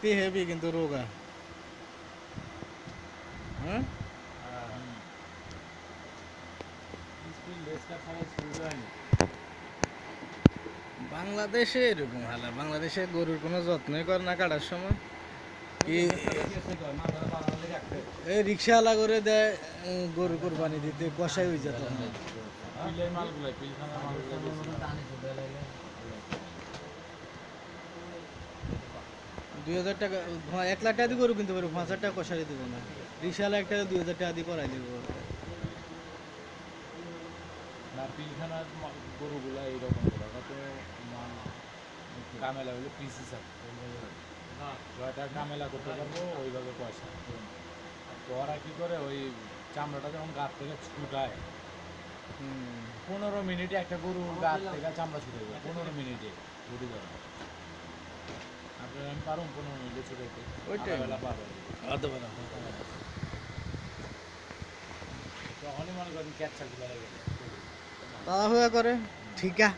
দেখতে হেভি কিন্তু রোগা। হ্যাঁ বাংলাদেশে এরকম হালা, বাংলাদেশে গরুর কোনো যত্নই করে না কাটার সময়। কি এই রিক্সাওয়ালা করে দেয় গরু কোরবানি দিতে, কষাই হয়ে যেত। 2000 টাকা 1 লাখ টাকা দিয়ে গরু কিনতে পারবো, 5,000 টাকা কষাই দেবো না। রিক্সাওয়ালা একটা 2000 টাকা দিয়ে করাই দেবো। না পিলখানার গরুগুলা এইরকম তো কামেলা হলে পিসি ছয়টা কামেলা করতে পারবো ওইভাবে পয়সা। তো ওরা কী করে ওই চামড়াটা যখন গাছ থেকে ছুটায় 15 মিনিটে একটা গরু গাছ থেকে চামড়া ছুটে যাবে, 15 মিনিটে ছুটে যাবে। আপনার আমি পারুন 15 মিনিটে ছুটাইতে, ওইটাই বেলা পাবেন তখনই মনে করেন ক্যাপচার গুলো তাড়াহুড়া করে ঠিকা।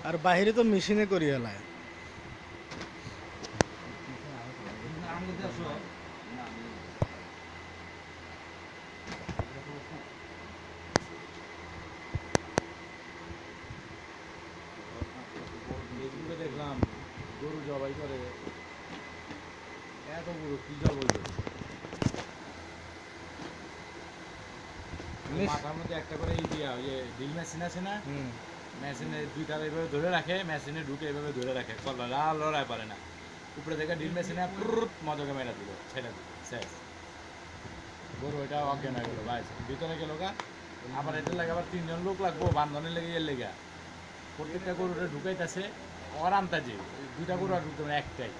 আর বাহিরে তো মেশিনে করি হেলায়। দেখলাম গরু জবাই করে, এত গরু কি জবাই করে মাথার মধ্যে একটা করে দিয়া ওই যে ড্রিল মেশিন আছে না, মেশিনে দুইটা এইভাবে ধরে রাখে, মেশিনে ঢুকে এইভাবে ধরে রাখে, লড়াই পারে না। উপরে থেকে ড্রিল মেশিনে মজকে মেরা দিল, ছেড়ে দিল, শেষ। গরু ওইটা অজ্ঞান হয়ে গেল ভাই, ভিতরে গেল গা। আবার এটার লাগে আবার 3 জন লোক লাগবো বান্ধনের লেগে এর লেগা। প্রত্যেকটা গরুটা ঢুকাইতেছে ওর আন্তাজে, দুইটা গরু আর ঢুকতে একটাই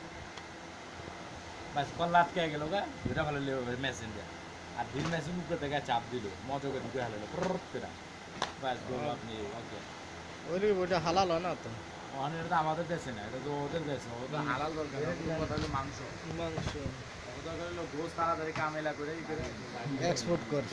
বাস, কল্লা আটকে গেল গা, দুইটা ভালো মেশিন দেয়। আর ড্রিল মেশিন উপরে থেকে চাপ দিল, মজকে ঢুকে হারালো বাস গরু আপনি ওকে। ওইটা হালাল হয় না তো। এটা তো আমাদের দেশে না, এটা তো ওদের দেশে। ওদের হালাল দরকার, কথা হলো মাংস। মাংস দরকার হলো গোস তাড়াতাড়ি কামেলা করে এক্সপোর্ট কর।